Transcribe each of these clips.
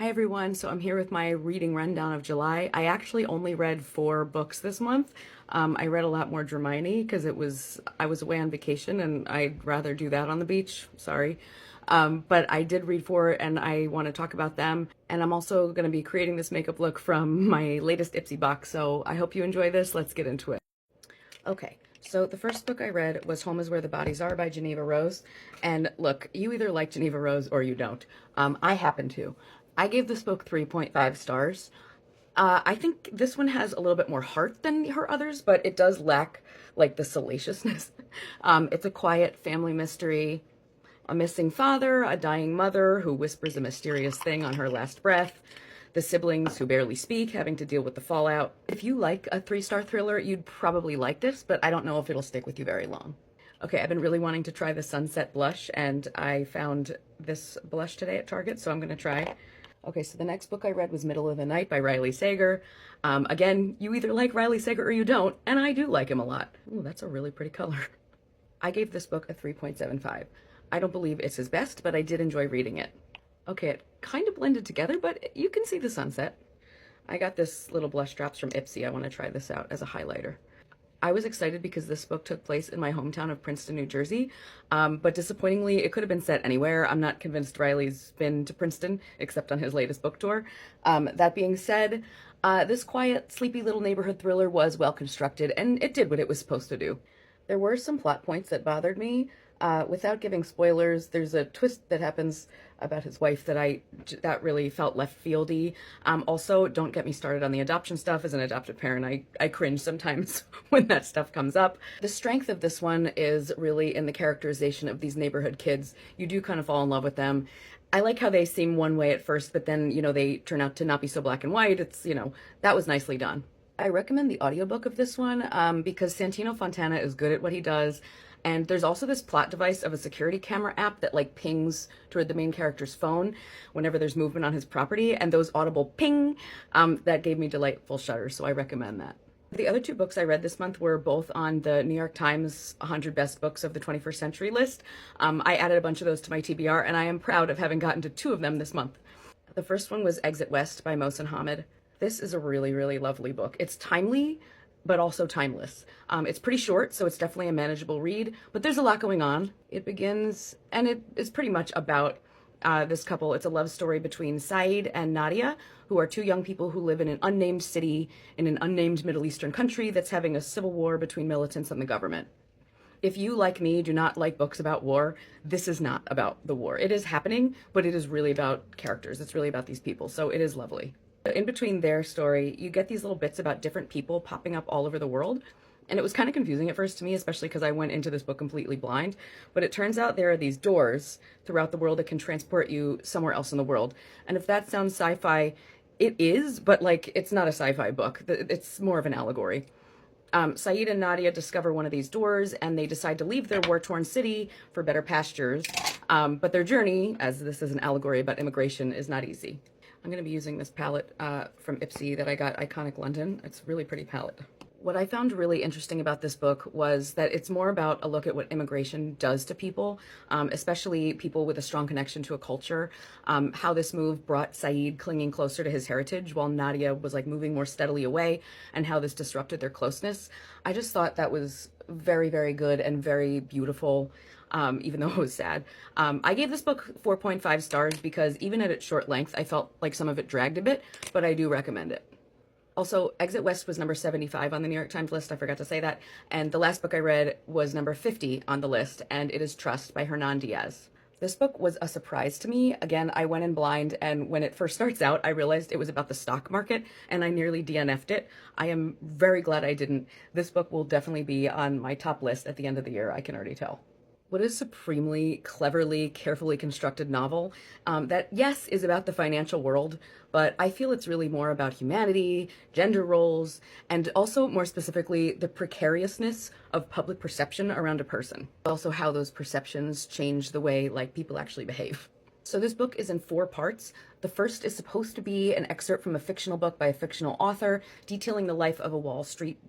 Hi everyone, so I'm here with my reading rundown of July. I actually only read 4 books this month. I read a lot more Hermione because I was away on vacation and I'd rather do that on the beach. Sorry. But I did read 4 and I want to talk about them. And I'm also going to be creating this makeup look from my latest Ipsy box, so I hope you enjoy this. Let's get into it. Okay, so the first book I read was Home is Where the Bodies Are by Geneva Rose. And look, you either like Geneva Rose or you don't. I happen to. I gave this book 3.5 stars. I think this one has a little bit more heart than her others, but it does lack like the salaciousness. It's a quiet family mystery. A missing father, a dying mother who whispers a mysterious thing on her last breath, the siblings who barely speak having to deal with the fallout. If you like a 3-star thriller, you'd probably like this, but I don't know if it'll stick with you very long. Okay, I've been really wanting to try the Sunset Blush, and I found this blush today at Target, so I'm gonna try. Okay, so the next book I read was Middle of the Night by Riley Sager. Again, you either like Riley Sager or you don't, and I do like him a lot. Ooh, that's a really pretty color. I gave this book a 3.75. I don't believe it's his best, but I did enjoy reading it. Okay, it kind of blended together, but you can see the sunset. I got this little blush drops from Ipsy. I want to try this out as a highlighter. I was excited because this book took place in my hometown of Princeton, New Jersey, but disappointingly, it could have been set anywhere. I'm not convinced Riley's been to Princeton, except on his latest book tour. That being said, this quiet, sleepy little neighborhood thriller was well constructed, and it did what it was supposed to do. There were some plot points that bothered me. Without giving spoilers, there's a twist that happens about his wife that really felt left fieldy. Also, don't get me started on the adoption stuff. As an adoptive parent, I cringe sometimes when that stuff comes up. The strength of this one is really in the characterization of these neighborhood kids. You do kind of fall in love with them. I like how they seem one way at first, but then, they turn out to not be so black and white. It's, that was nicely done. I recommend the audiobook of this one because Santino Fontana is good at what he does. And there's also this plot device of a security camera app that like pings toward the main character's phone whenever there's movement on his property. And those audible ping, that gave me delightful shudders. So I recommend that. The other 2 books I read this month were both on the New York Times 100 Best Books of the 21st Century list. I added a bunch of those to my TBR, and I am proud of having gotten to 2 of them this month. The first one was Exit West by Mohsin Hamid. This is a really, really lovely book. It's timely, but also timeless. It's pretty short, so it's definitely a manageable read, but there's a lot going on. It begins, and it is pretty much about this couple. It's a love story between Saeed and Nadia, who are 2 young people who live in an unnamed city in an unnamed Middle Eastern country that's having a civil war between militants and the government. If you, like me, do not like books about war, this is not about the war. It is happening, but it is really about characters. It's really about these people, so it is lovely. In between their story, you get these little bits about different people popping up all over the world. And it was kind of confusing at first to me, especially because I went into this book completely blind. But it turns out there are these doors throughout the world that can transport you somewhere else in the world. And if that sounds sci-fi, it is, but like it's not a sci-fi book. It's more of an allegory. Saeed and Nadia discover one of these doors and they decide to leave their war-torn city for better pastures. But their journey, as this is an allegory about immigration, is not easy. I'm going to be using this palette from Ipsy that I got, Iconic London. It's a really pretty palette. What I found really interesting about this book was that it's more about a look at what immigration does to people, especially people with a strong connection to a culture, how this move brought Saeed clinging closer to his heritage while Nadia was like moving more steadily away, and how this disrupted their closeness. I just thought that was very, very good and very beautiful. Even though it was sad. I gave this book 4.5 stars because even at its short length, I felt like some of it dragged a bit, but I do recommend it. Also, Exit West was number 75 on the New York Times list. I forgot to say that. And the last book I read was number 50 on the list, and it is Trust by Hernan Diaz. This book was a surprise to me. Again, I went in blind, and when it first starts out, I realized it was about the stock market, and I nearly DNF'd it. I am very glad I didn't. This book will definitely be on my top list at the end of the year, I can already tell. What a supremely, cleverly, carefully constructed novel that, yes, is about the financial world, but I feel it's really more about humanity, gender roles, and also, more specifically, the precariousness of public perception around a person. Also how those perceptions change the way, like, people actually behave. So this book is in 4 parts. The first is supposed to be an excerpt from a fictional book by a fictional author detailing the life of a Wall Street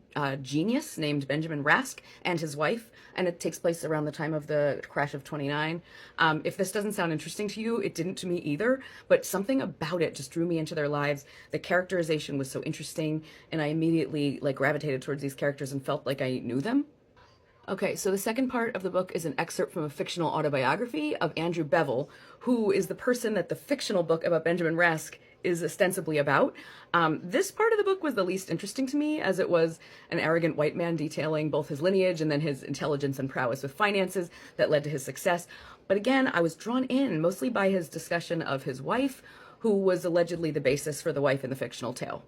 genius named Benjamin Rask and his wife, and it takes place around the time of the crash of 29. If this doesn't sound interesting to you, it didn't to me either, but something about it just drew me into their lives. The characterization was so interesting, and I immediately gravitated towards these characters and felt like I knew them. Okay, so the second part of the book is an excerpt from a fictional autobiography of Andrew Bevel, who is the person that the fictional book about Benjamin Rask is ostensibly about. This part of the book was the least interesting to me, as it was an arrogant white man detailing both his lineage and then his intelligence and prowess with finances that led to his success. But again, I was drawn in mostly by his discussion of his wife, who was allegedly the basis for the wife in the fictional tale.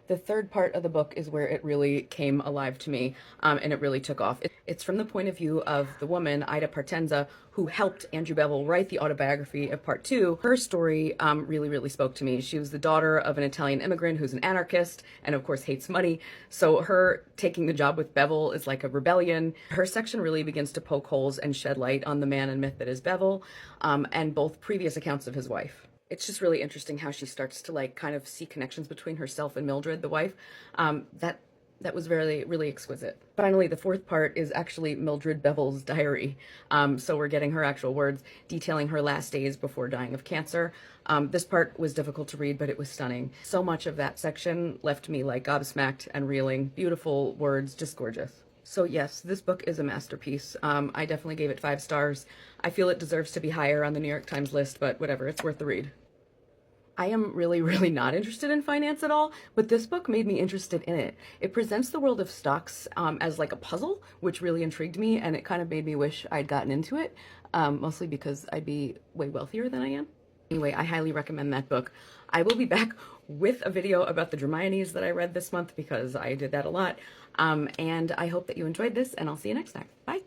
The third part of the book is where it really came alive to me, and it really took off. It's from the point of view of the woman, Ida Partenza, who helped Andrew Bevel write the autobiography of part 2. Her story really spoke to me. She was the daughter of an Italian immigrant who's an anarchist and, of course, hates money. So her taking the job with Bevel is like a rebellion. Her section really begins to poke holes and shed light on the man and myth that is Bevel, and both previous accounts of his wife. It's just really interesting how she starts to kind of see connections between herself and Mildred, the wife. That was really exquisite. Finally, the fourth part is actually Mildred Bevel's diary. So we're getting her actual words detailing her last days before dying of cancer. This part was difficult to read, but it was stunning. So much of that section left me gobsmacked and reeling. Beautiful words, just gorgeous. So yes, this book is a masterpiece. I definitely gave it 5 stars. I feel it deserves to be higher on the New York Times list, but whatever, it's worth the read. I am really not interested in finance at all, but this book made me interested in it. It presents the world of stocks as a puzzle, which really intrigued me, and it kind of made me wish I'd gotten into it, mostly because I'd be way wealthier than I am. Anyway, I highly recommend that book. I will be back with a video about the Dromiones that I read this month because I did that a lot, and I hope that you enjoyed this, and I'll see you next time. Bye!